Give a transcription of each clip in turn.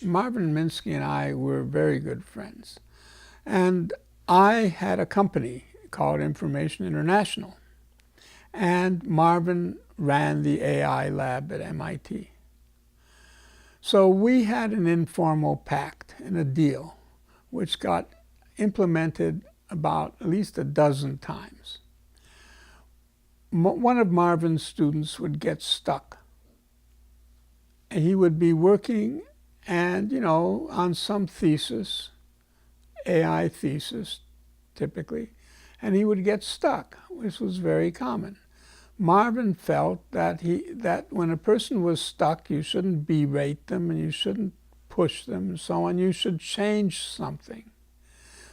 Marvin Minsky and I were very good friends. And I had a company called Information International. And Marvin ran the AI lab at MIT. So we had an informal pact and a deal, which got implemented about at least a dozen times. One of Marvin's students would get stuck. And he would be working and, on some thesis, AI thesis typically, and he would get stuck, which was very common. Marvin felt that when a person was stuck, you shouldn't berate them and you shouldn't push them and so on. You should change something.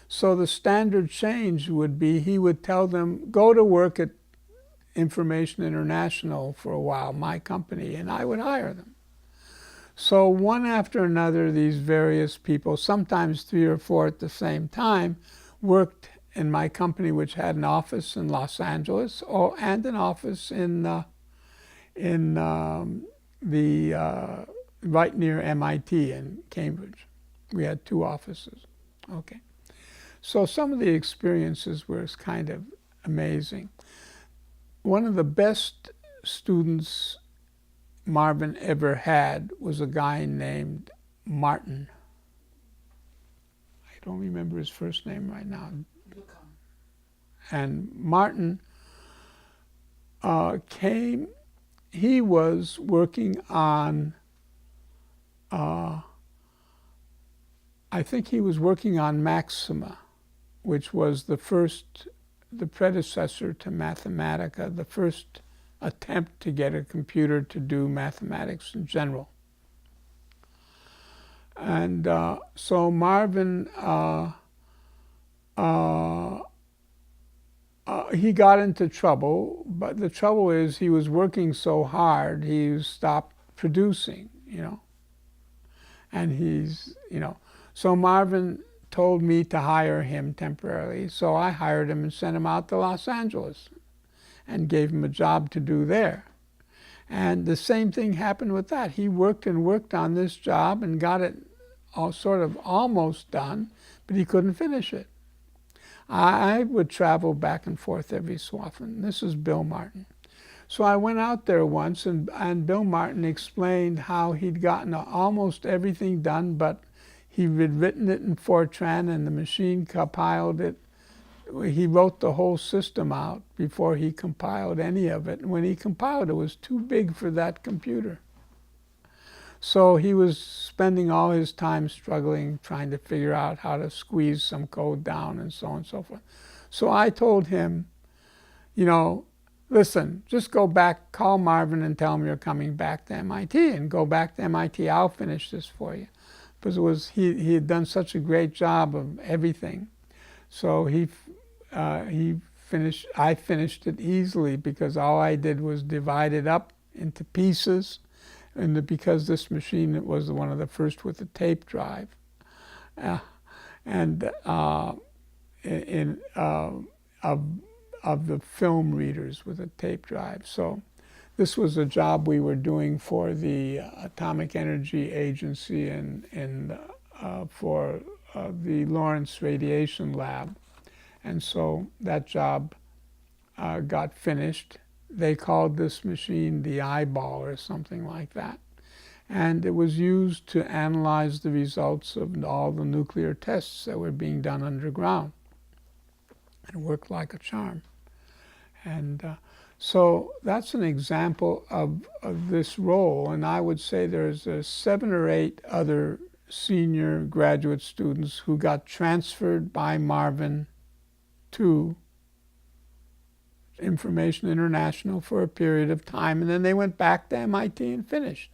So the standard change would be he would tell them, go to work at Information International for a while, my company, and I would hire them. So one after another, these various people, sometimes 3 or 4 at the same time, worked in my company, which had an office in Los Angeles and an office right near MIT in Cambridge. We had 2 offices. Okay. So some of the experiences were kind of amazing. One of the best students Marvin ever had was a guy named Martin. I don't remember his first name right now. And Martin came, he was working on, I think he was working on Maxima, which was the predecessor to Mathematica, the first attempt to get a computer to do mathematics in general. And so Marvin, he got into trouble, but the trouble is he was working so hard, he stopped producing, And so Marvin told me to hire him temporarily, so I hired him and sent him out to Los Angeles and gave him a job to do there. And the same thing happened with that. He worked and worked on this job and got it all sort of almost done, but he couldn't finish it. I would travel back and forth every so often. This is Bill Martin. So I went out there once, and Bill Martin explained how he'd gotten almost everything done, but he had written it in Fortran and the machine compiled it. He wrote the whole system out before he compiled any of it. And when he compiled it, it was too big for that computer. So he was spending all his time struggling, trying to figure out how to squeeze some code down and so on and so forth. So I told him, listen, just go back, call Marvin and tell him you're coming back to MIT, and go back to MIT, I'll finish this for you. Because he had done such a great job of everything. So I finished it easily because all I did was divide it up into pieces, and because this machine was one of the first with a tape drive, of the film readers with a tape drive. So this was a job we were doing for the Atomic Energy Agency and for the Lawrence Radiation Lab. And so that job got finished. They called this machine the eyeball or something like that. And it was used to analyze the results of all the nuclear tests that were being done underground. It worked like a charm. And so that's an example of this role. And I would say there's 7 or 8 other senior graduate students who got transferred by Marvin to Information International for a period of time, and then they went back to MIT and finished.